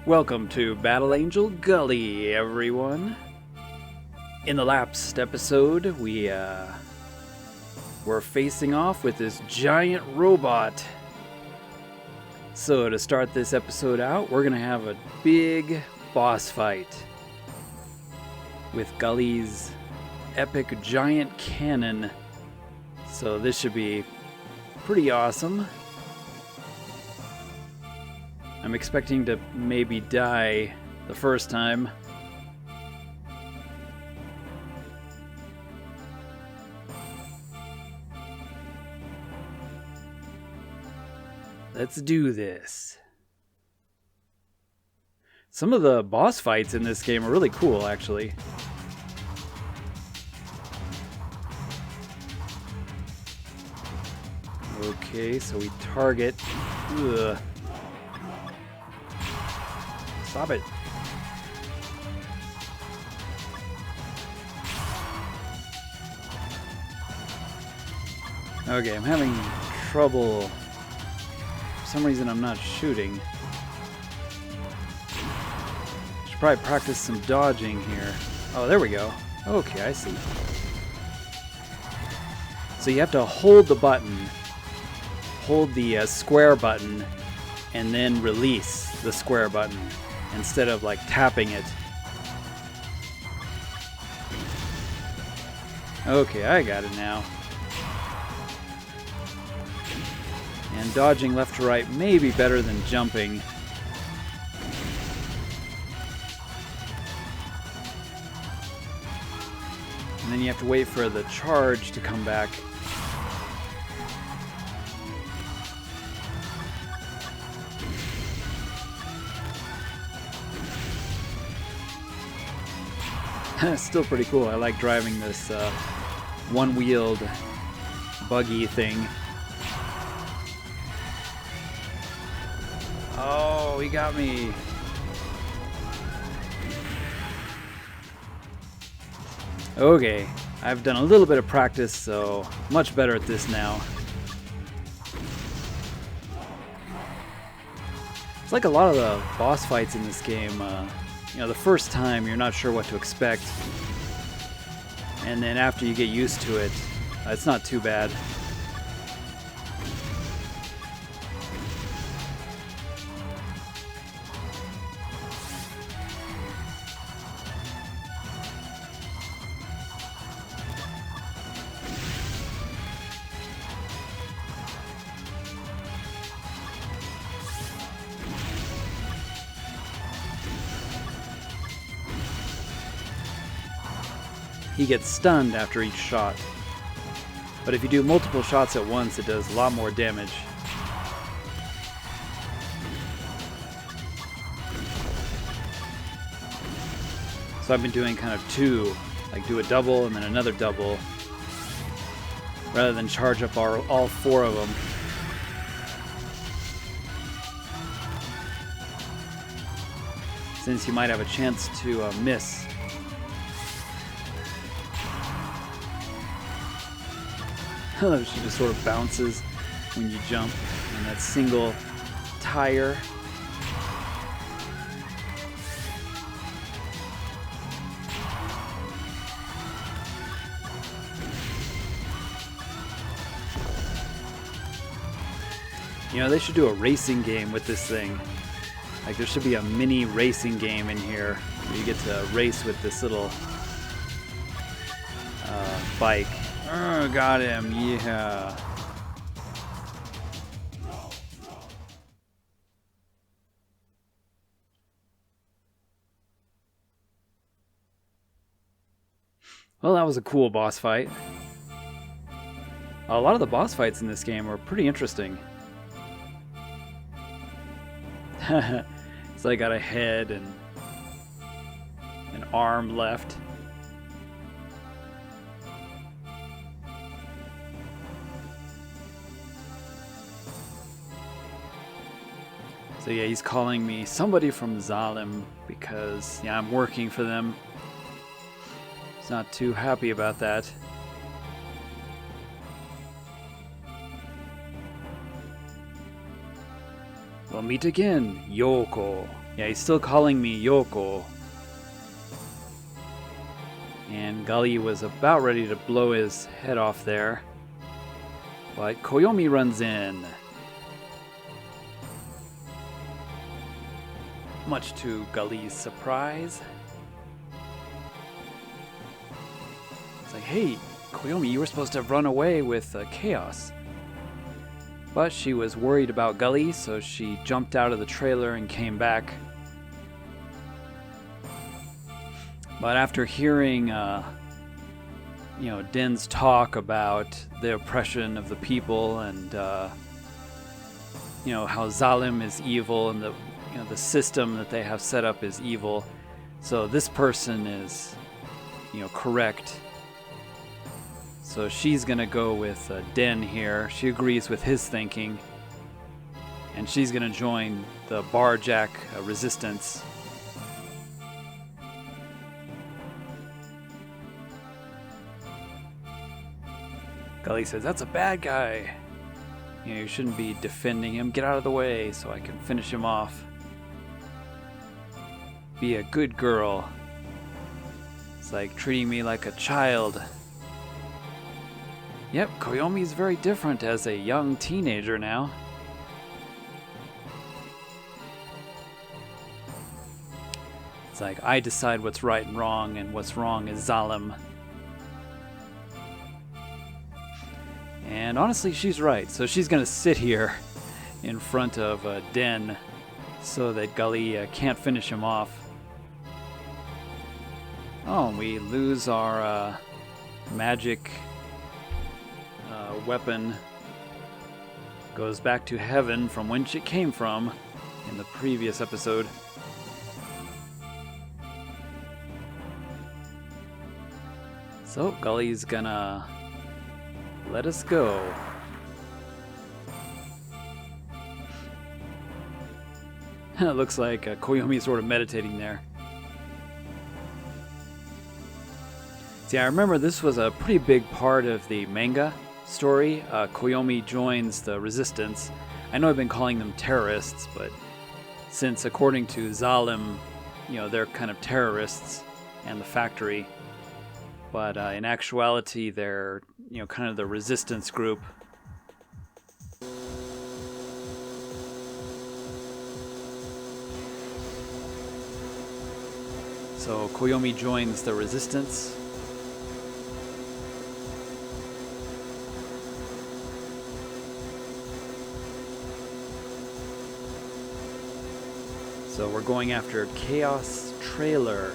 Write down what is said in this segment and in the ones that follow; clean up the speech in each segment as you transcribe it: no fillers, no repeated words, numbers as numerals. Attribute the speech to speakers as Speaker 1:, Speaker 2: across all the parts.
Speaker 1: Welcome to Battle Angel Gully, everyone. In the last episode, we were facing off with this giant robot. So to start this episode out, we're gonna have a big boss fight with Gully's epic giant cannon. So this should be pretty awesome. I'm expecting to maybe die the first time. Let's do this. Some of the boss fights in this game are really cool, actually. Okay, so we target... Ugh. Stop it. Okay, I'm having trouble. For some reason I'm not shooting. Should probably practice some dodging here. Oh, there we go. Okay, I see. So you have to hold the button. Hold the square button and then release the square button instead of like tapping it. Okay, I got it now. And dodging left to right may be better than jumping. And then you have to wait for the charge to come back. Still pretty cool. I like driving this one-wheeled buggy thing. Oh, he got me. Okay, I've done a little bit of practice, so much better at this now. It's like a lot of the boss fights in this game. You know, the first time you're not sure what to expect, and then after you get used to it, it's not too bad. He gets stunned after each shot. But if you do multiple shots at once, it does a lot more damage. So I've been doing kind of two, like do a double and then another double, rather than charge up all four of them. Since you might have a chance to miss. She just sort of bounces when you jump on that single tire. You know, they should do a racing game with this thing. Like, there should be a mini racing game in here where you get to race with this little bike. Oh, got him, yeah. Well, that was a cool boss fight. A lot of the boss fights in this game are pretty interesting. So I got a head and an arm left. So yeah, he's calling me somebody from Zalim because, yeah, I'm working for them. He's not too happy about that. We'll meet again, Yoko. Yeah, he's still calling me Yoko. And Gully was about ready to blow his head off there. But Koyomi runs in. Much to Gully's surprise. It's like, hey, Koyomi, you were supposed to have run away with Chaos. But she was worried about Gully, so she jumped out of the trailer and came back. But after hearing, Den's talk about the oppression of the people and, how Zalim is evil and the system that they have set up is evil. So this person is, correct. So she's going to go with Den here. She agrees with his thinking. And she's going to join the Barjack resistance. Gully says, that's a bad guy. You shouldn't be defending him. Get out of the way so I can finish him off. Be a good girl. It's like treating me like a child. Yep, Koyomi's very different as a young teenager now. It's like, I decide what's right and wrong, and what's wrong is Zalim. And honestly, she's right. So she's going to sit here in front of Den so that Gully can't finish him off. Oh, and we lose our magic weapon. Goes back to heaven from whence it came from in the previous episode. So Gully's gonna let us go. It looks like Koyomi sort of meditating there. See, I remember this was a pretty big part of the manga story. Koyomi joins the resistance. I know I've been calling them terrorists, but since according to Zalim, they're kind of terrorists and the factory. But in actuality, they're, kind of the resistance group. So Koyomi joins the resistance. So we're going after Chaos Trailer,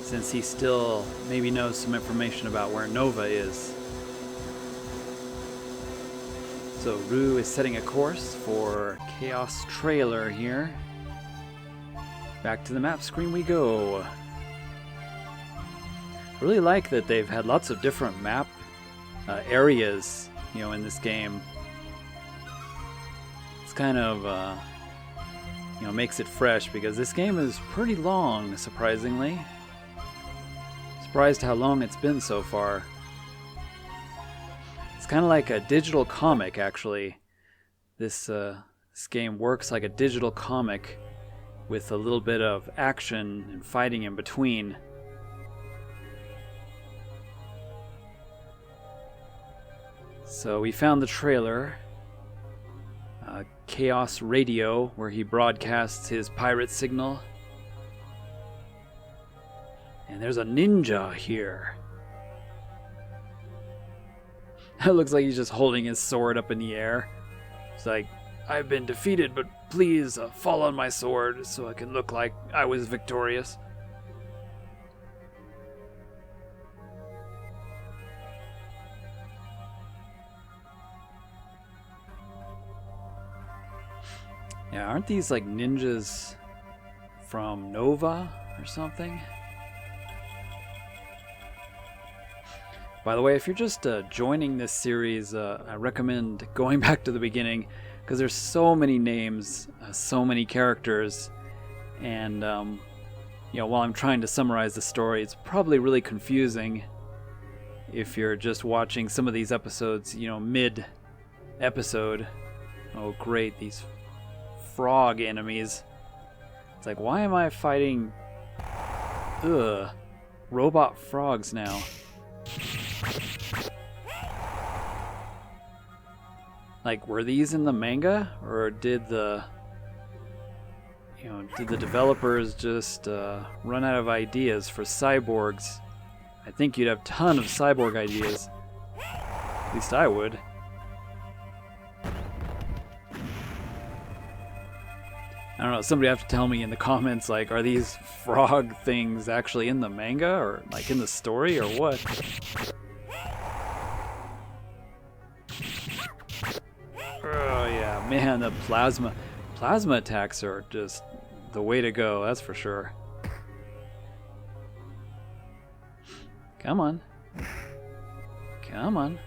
Speaker 1: since he still maybe knows some information about where Nova is. So Rue is setting a course for Chaos Trailer here. Back to the map screen we go. I really like that they've had lots of different map areas, in this game. It's kind of makes it fresh, because this game is pretty long, surprisingly. Surprised how long it's been so far. It's kind of like a digital comic, actually. This game works like a digital comic with a little bit of action and fighting in between. So we found the trailer. Chaos Radio, where he broadcasts his pirate signal. And there's a ninja here. It looks like he's just holding his sword up in the air. It's like, I've been defeated, but please fall on my sword so I can look like I was victorious. Yeah, aren't these like ninjas from Nova or something? By the way, if you're just joining this series, I recommend going back to the beginning, because there's so many names, so many characters, and while I'm trying to summarize the story, it's probably really confusing if you're just watching some of these episodes, mid-episode. Oh great, these frog enemies. It's like, why am I fighting robot frogs now? Like, were these in the manga, or did the developers just run out of ideas for cyborgs? I think you'd have a ton of cyborg ideas. At least I would. I don't know, somebody have to tell me in the comments, like, are these frog things actually in the manga, or like in the story, or what? Oh yeah, man, the plasma attacks are just the way to go, that's for sure. Come on. Come on.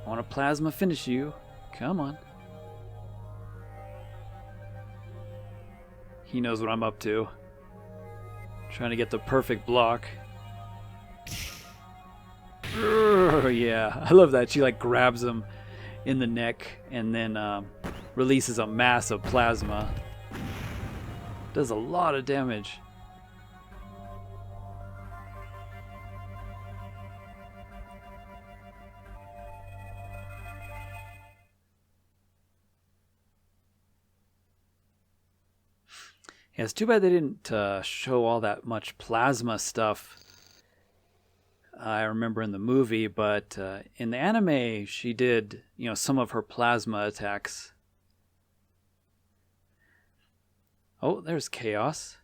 Speaker 1: I want to plasma finish you. Come on. He knows what I'm up to. Trying to get the perfect block. Yeah, I love that. She like grabs him in the neck and then releases a mass of plasma. Does a lot of damage. Yeah, it's too bad they didn't show all that much plasma stuff. I remember in the movie, but in the anime, she did, some of her plasma attacks. Oh, there's Chaos.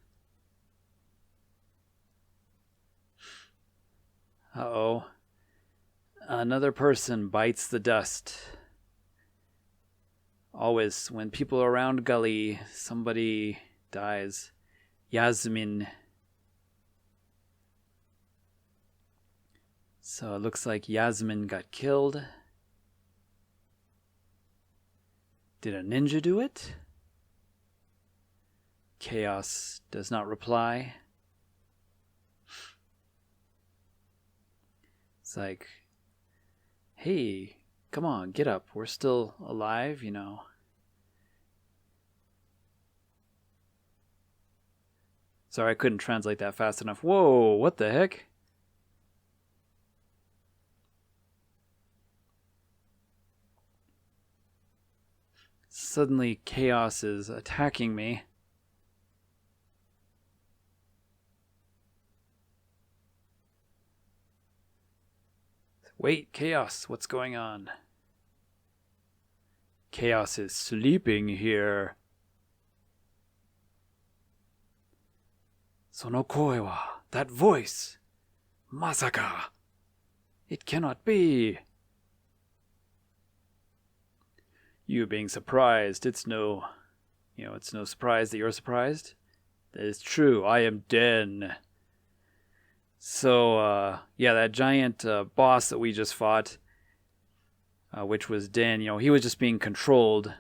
Speaker 1: Uh-oh. Another person bites the dust. Always, when people are around Gully, somebody dies. Yasmin. So it looks like Yasmin got killed. Did a ninja do it? Chaos does not reply. It's like, hey, come on, get up. We're still alive, Sorry, I couldn't translate that fast enough. Whoa, what the heck? Suddenly, Chaos is attacking me. Wait, Chaos, what's going on? Chaos is sleeping here. その声は, that voice. Masaka. It cannot be. You being surprised, it's no surprise that you're surprised. That is true, I am Den. So, that giant boss that we just fought, which was Den, he was just being controlled.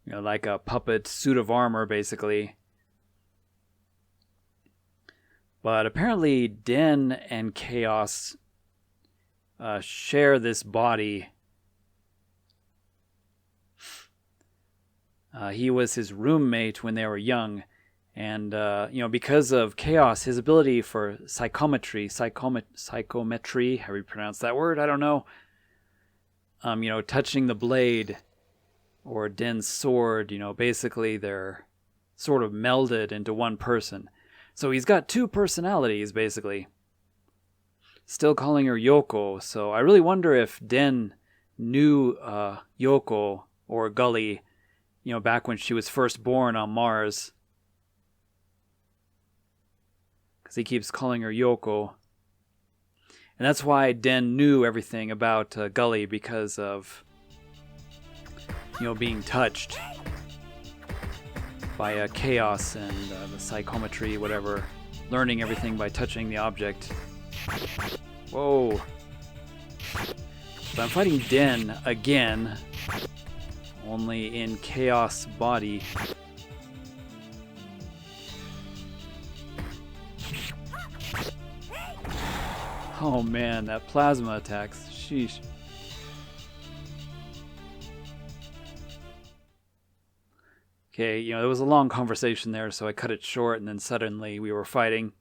Speaker 1: Like a puppet suit of armor, basically. But apparently Den and Chaos share this body. He was his roommate when they were young. And, because of Chaos, his ability for psychometry, how you pronounce that word? I don't know. Touching the blade or Den's sword, basically they're sort of melded into one person. So he's got two personalities, basically. Still calling her Yoko, so I really wonder if Den knew Yoko or Gully, back when she was first born on Mars. Because he keeps calling her Yoko. And that's why Den knew everything about Gully, because of, being touched by Chaos and the psychometry, whatever. Learning everything by touching the object. Whoa. But I'm fighting Den again. Only in Chaos body. Oh man, that plasma attacks. Sheesh. Okay, you know, there was a long conversation there, so I cut it short, and then suddenly we were fighting.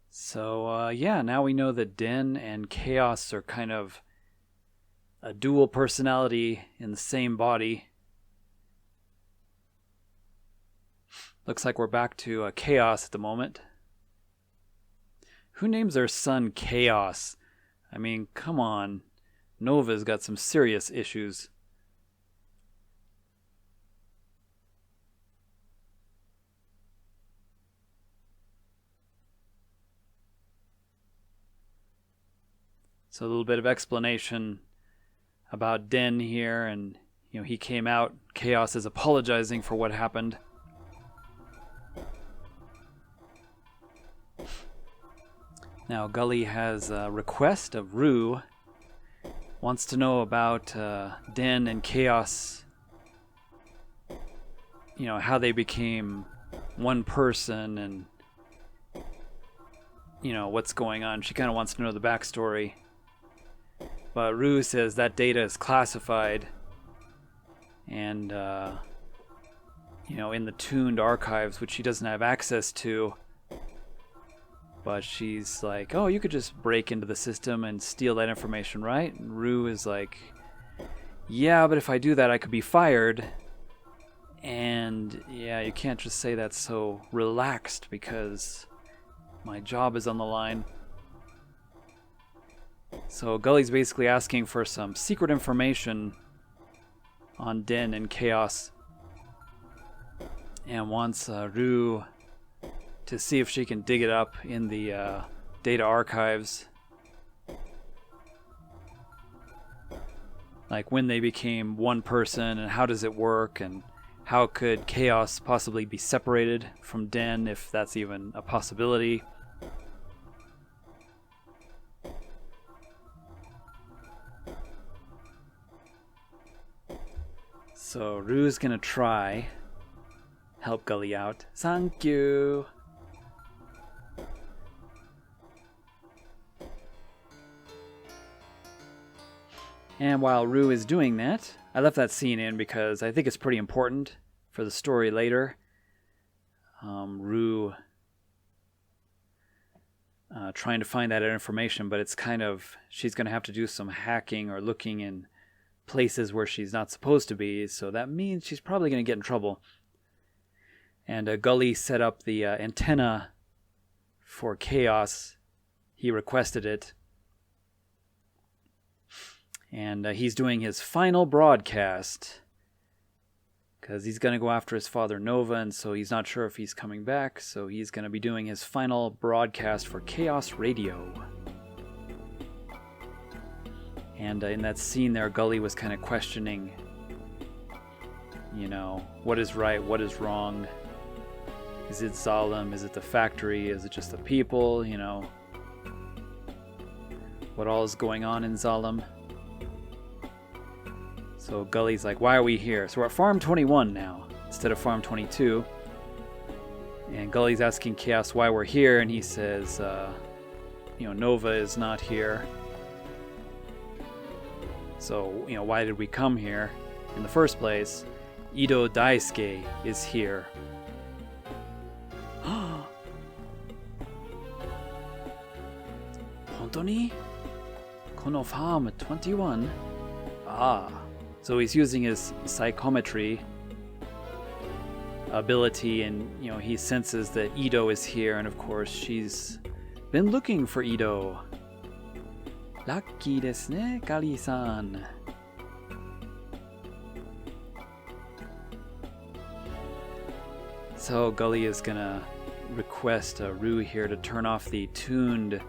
Speaker 1: So, yeah, now we know that Den and Chaos are kind of a dual personality in the same body. Looks like we're back to Chaos at the moment. Who names their son Chaos? I mean, come on. Nova's got some serious issues. So a little bit of explanation about Den here, and you know, he came out. Chaos is apologizing for what happened. Now Gully has a request of Rue. Wants to know about Den and Chaos. You know, how they became one person and you know, what's going on. She kind of wants to know the backstory. But Rue says that data is classified and, you know, in the tuned archives, which she doesn't have access to. But she's like, oh, you could just break into the system and steal that information, right? And Rue is like, yeah, but if I do that, I could be fired. And, yeah, you can't just say that so relaxed because my job is on the line. So Gully's basically asking for some secret information on Den and Chaos and wants Rue to see if she can dig it up in the data archives. Like when they became one person and how does it work and how could Chaos possibly be separated from Den if that's even a possibility. So Rue's gonna try help Gully out. Thank you. And while Rue is doing that, I left that scene in because I think it's pretty important for the story later. Rue trying to find that information, but it's kind of, she's going to have to do some hacking or looking in places where she's not supposed to be, so that means she's probably going to get in trouble. And Gully set up the antenna for Chaos. He requested it. And he's doing his final broadcast because he's going to go after his father Nova, and so he's not sure if he's coming back, so he's going to be doing his final broadcast for Chaos Radio. And in that scene there, Gully was kind of questioning, you know, what is right, what is wrong? Is it Zalem? Is it the factory? Is it just the people? You know, what all is going on in Zalem? So Gully's like, why are we here? So we're at Farm 21 now, instead of Farm 22. And Gully's asking Chaos why we're here, and he says, you know, Nova is not here. So, you know, why did we come here in the first place? Ido Daisuke is here. 本当に? この Farm 21? Ah. So he's using his psychometry ability, and you know, he senses that Ido is here, and of course she's been looking for Ido. Lucky desu ne, Gully-san. So Gully is gonna request Rue here to turn off the tuned,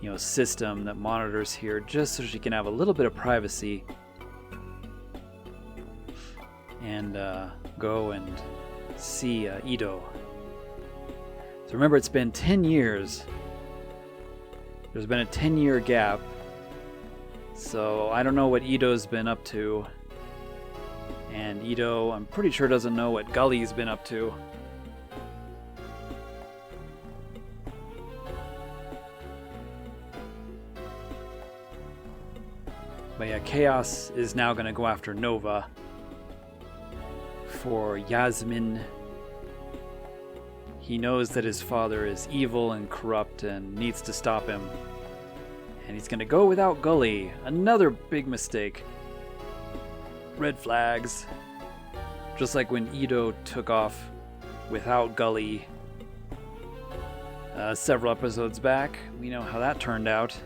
Speaker 1: you know, system that monitors here, just so she can have a little bit of privacy. And go and see Ido. So remember, it's been 10 years. There's been a 10-year gap. So I don't know what Ido's been up to. And Ido, I'm pretty sure, doesn't know what Gully's been up to. But yeah, Chaos is now going to go after Nova for Yasmin. He knows that his father is evil and corrupt and needs to stop him. And he's going to go without Gully. Another big mistake. Red flags. Just like when Ito took off without Gully several episodes back. We know how that turned out.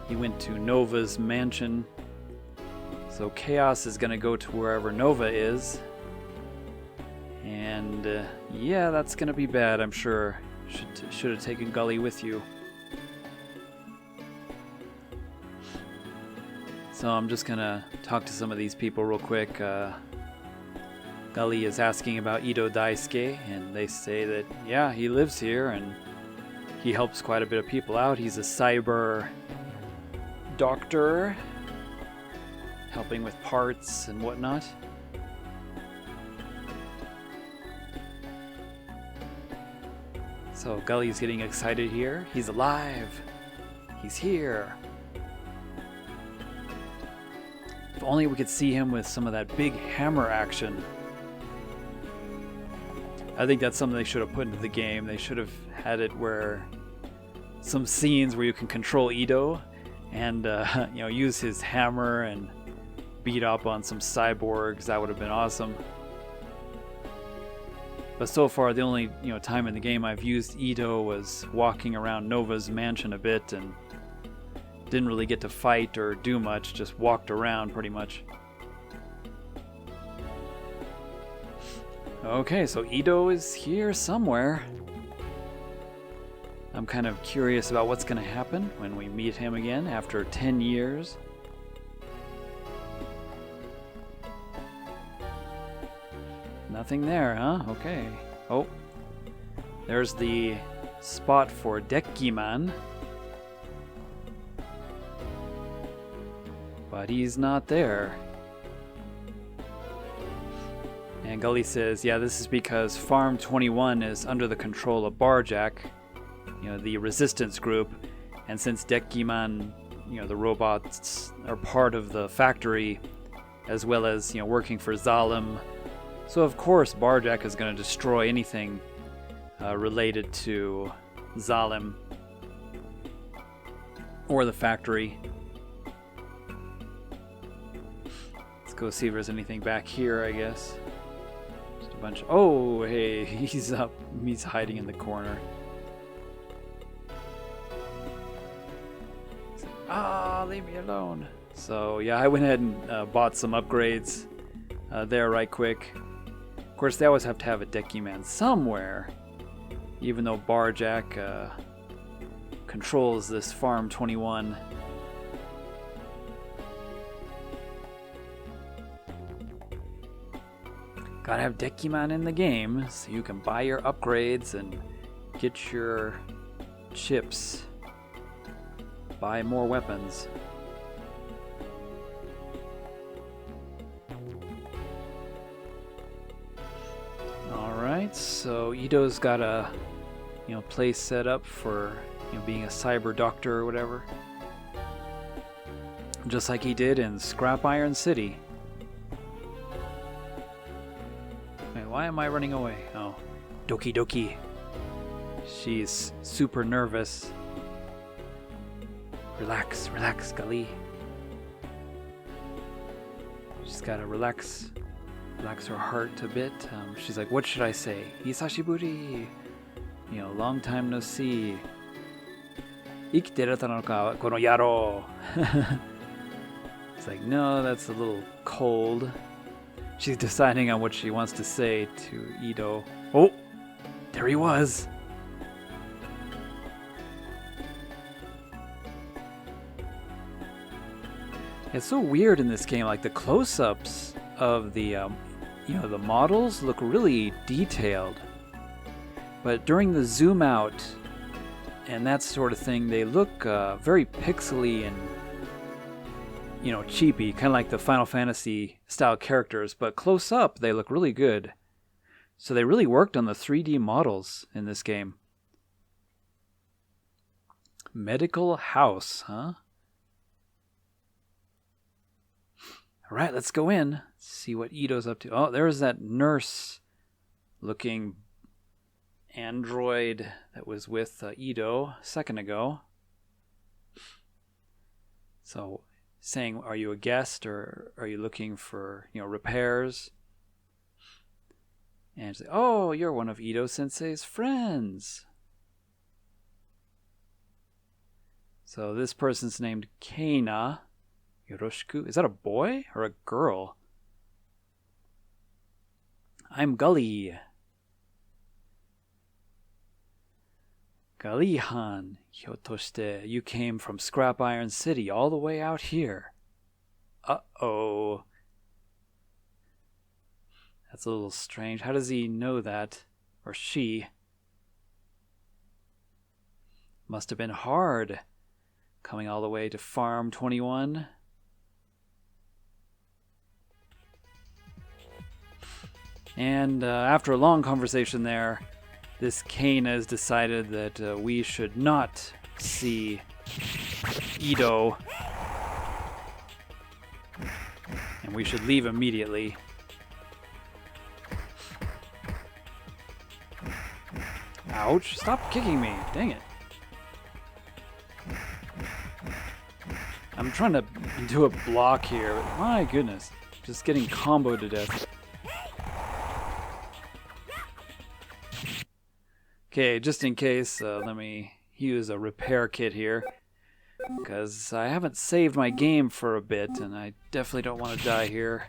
Speaker 1: He went to Nova's mansion. So Chaos is going to go to wherever Nova is. And yeah, that's going to be bad, I'm sure. Should have taken Gully with you. So I'm just going to talk to some of these people real quick. Gully is asking about Ito Daisuke, and they say that, yeah, he lives here, and he helps quite a bit of people out. He's a cyber doctor, helping with parts and whatnot. So Gully's getting excited here. He's alive! He's here! If only we could see him with some of that big hammer action. I think that's something they should have put into the game. They should have had it where some scenes where you can control Ito and use his hammer and beat up on some cyborgs. That would have been awesome. But so far, the only time in the game I've used Ito was walking around Nova's mansion a bit and didn't really get to fight or do much. Just walked around pretty much. Okay, so Ito is here somewhere. I'm kind of curious about what's going to happen when we meet him again after 10 years. Nothing there, huh? Okay. Oh, there's the spot for Dekkiman. But he's not there. And Gully says, yeah, this is because Farm 21 is under the control of Barjack, the resistance group. And since Dekkiman, the robots are part of the factory, as well as, working for Zalim. So of course Barjack is going to destroy anything related to Zalim or the factory. Let's go see if there's anything back here, I guess. Just a bunch. Oh, hey, he's up. He's hiding in the corner. Leave me alone. So yeah, I went ahead and bought some upgrades there right quick. Of course, they always have to have a Dekkiman somewhere, even though Barjack controls this Farm 21. Gotta have Dekkiman in the game so you can buy your upgrades and get your chips. Buy more weapons. Alright, so Ito's got a place set up for being a cyber doctor or whatever. Just like he did in Scrap Iron City. Wait, why am I running away? Oh, Doki Doki. She's super nervous. Relax, relax, Gully. She's gotta relax her heart a bit. She's like, what should I say? Hisashiburi. Long time no see. Ikiteru no ka, kono yaro. It's like, no, that's a little cold. She's deciding on what she wants to say to Ito. Oh, there he was. It's so weird in this game, like the close-ups of the the models look really detailed, but during the zoom out and that sort of thing, they look very pixely and cheapy, kind of like the Final Fantasy style characters, but close up they look really good. So they really worked on the 3D models in this game. Medical house, huh? All right, let's go in. See what Ito's up to. Oh, there's that nurse-looking android that was with Ito a second ago. So, saying, are you a guest or are you looking for, repairs? And it's like, oh, you're one of Ito Sensei's friends. So this person's named Keina. Yoroshiku. Is that a boy or a girl? I'm Gully. Gully-han, hyotoshite, you came from Scrap Iron City all the way out here. Uh-oh. That's a little strange. How does he know that? Or she? Must have been hard, coming all the way to Farm 21. And after a long conversation there, this Keina has decided that we should not see Ito. And we should leave immediately. Ouch, stop kicking me, dang it. I'm trying to do a block here, but my goodness, just getting comboed to death. Okay, just in case, let me use a repair kit here, because I haven't saved my game for a bit, and I definitely don't want to die here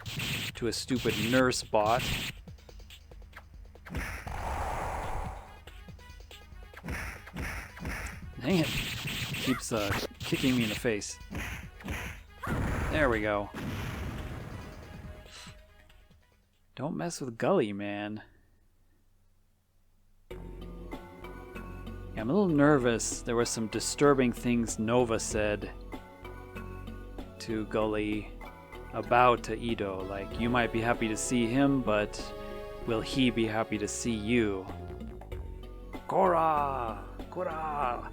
Speaker 1: to a stupid nurse bot. Dang it. Keeps kicking me in the face. There we go. Don't mess with Gully, man. Yeah, I'm a little nervous. There were some disturbing things Nova said to Gully about Ito. Like, you might be happy to see him, but will he be happy to see you? Kora! Kora!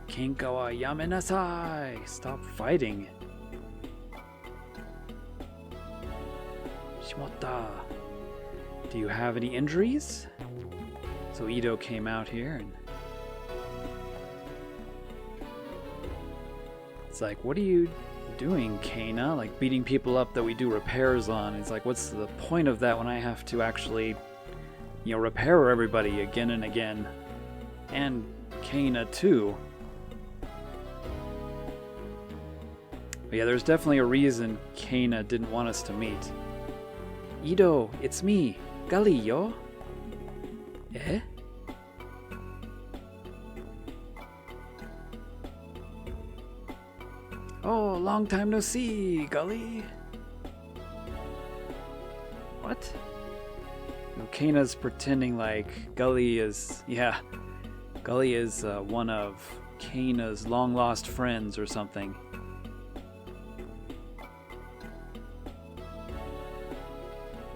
Speaker 1: Kenka wa yamenasai! Stop fighting. Shimotta! Do you have any injuries? So Ito came out here and it's like, what are you doing, Keina? Like beating people up that we do repairs on. It's like, what's the point of that when I have to actually, repair everybody again and again? And Keina too. But yeah, there's definitely a reason Keina didn't want us to meet. Ito, it's me, Gully yo. Eh? Oh, long time no see, Gully. What? Keina's pretending like Gully is... Yeah, Gully is one of Keina's long-lost friends or something.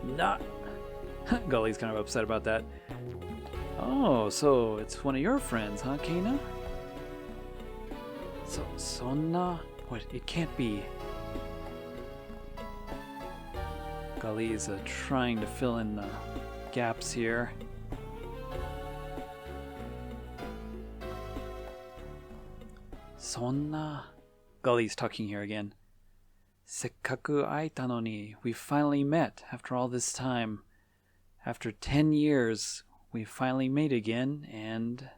Speaker 1: Not... Gully's kind of upset about that. Oh, so it's one of your friends, huh, Keina? Sonna? What? It can't be. Gully's trying to fill in the gaps here. Sonna? Gully's talking here again. Sekkaku aita no ni. We finally met after all this time. After 10 years, we finally met again, and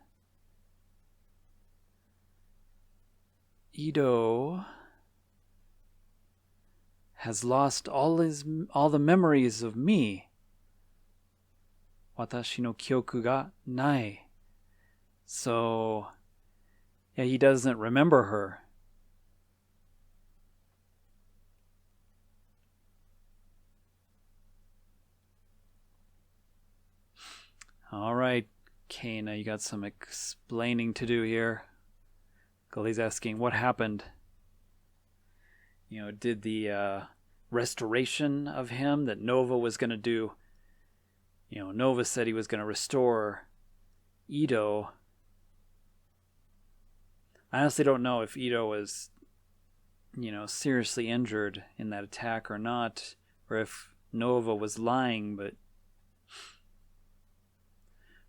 Speaker 1: Ito has lost all the memories of me. Watashi no Kiyoku ga nai. So, yeah, he doesn't remember her. All right, Keina, you got some explaining to do here. Gully's asking, what happened? Did the restoration of him that Nova was going to do? Nova said he was going to restore Ito. I honestly don't know if Ito was seriously injured in that attack or not, or if Nova was lying, but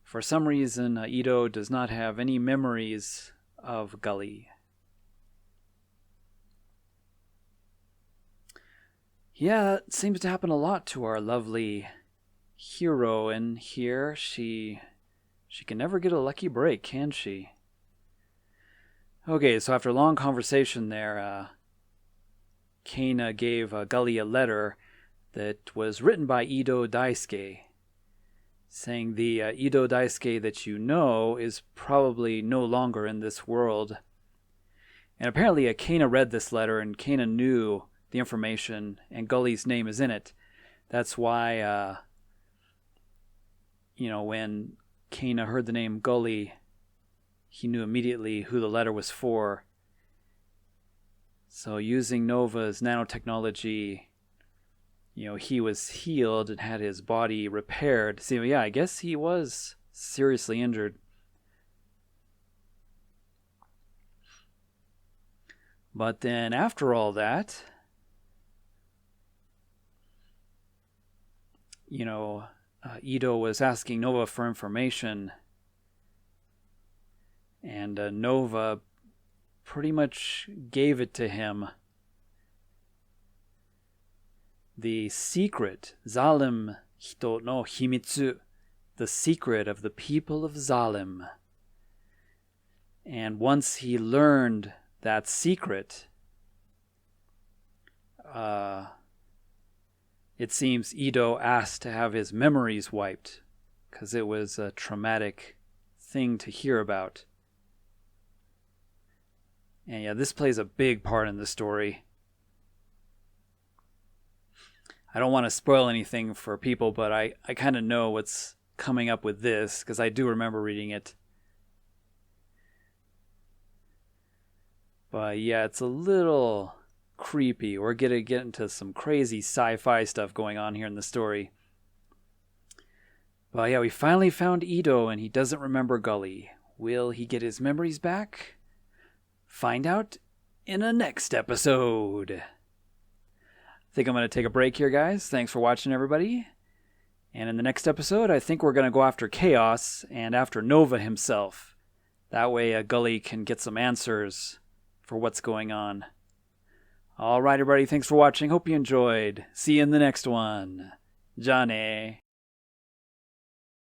Speaker 1: for some reason, Ito does not have any memories of Gully. Yeah, that seems to happen a lot to our lovely hero in here. She can never get a lucky break, can she? Okay, so after a long conversation there, Kana gave Gully a letter that was written by Ito Daisuke, saying the Ito Daisuke that you know is probably no longer in this world. And apparently Kana read this letter, and Kana knew the information, and Gully's name is in it. That's why, when Kana heard the name Gully, he knew immediately who the letter was for. So using Nova's nanotechnology, he was healed and had his body repaired. So yeah, I guess he was seriously injured. But then after all that, Ito was asking Nova for information, and Nova pretty much gave it to him. The secret, Zalim Hito no Himitsu, the secret of the people of Zalim. And once he learned that secret, it seems Ito asked to have his memories wiped, because it was a traumatic thing to hear about. And yeah, this plays a big part in the story. I don't want to spoil anything for people, but I kind of know what's coming up with this, because I do remember reading it. But yeah, it's a little creepy. We're going to get into some crazy sci-fi stuff going on here in the story. But yeah, we finally found Ito, and he doesn't remember Gully. Will he get his memories back? Find out in a next episode. I think I'm going to take a break here, guys. Thanks for watching, everybody. And in the next episode, I think we're going to go after Chaos and after Nova himself. That way, Gully can get some answers for what's going on. All right, everybody. Thanks for watching. Hope you enjoyed. See you in the next one. Jane.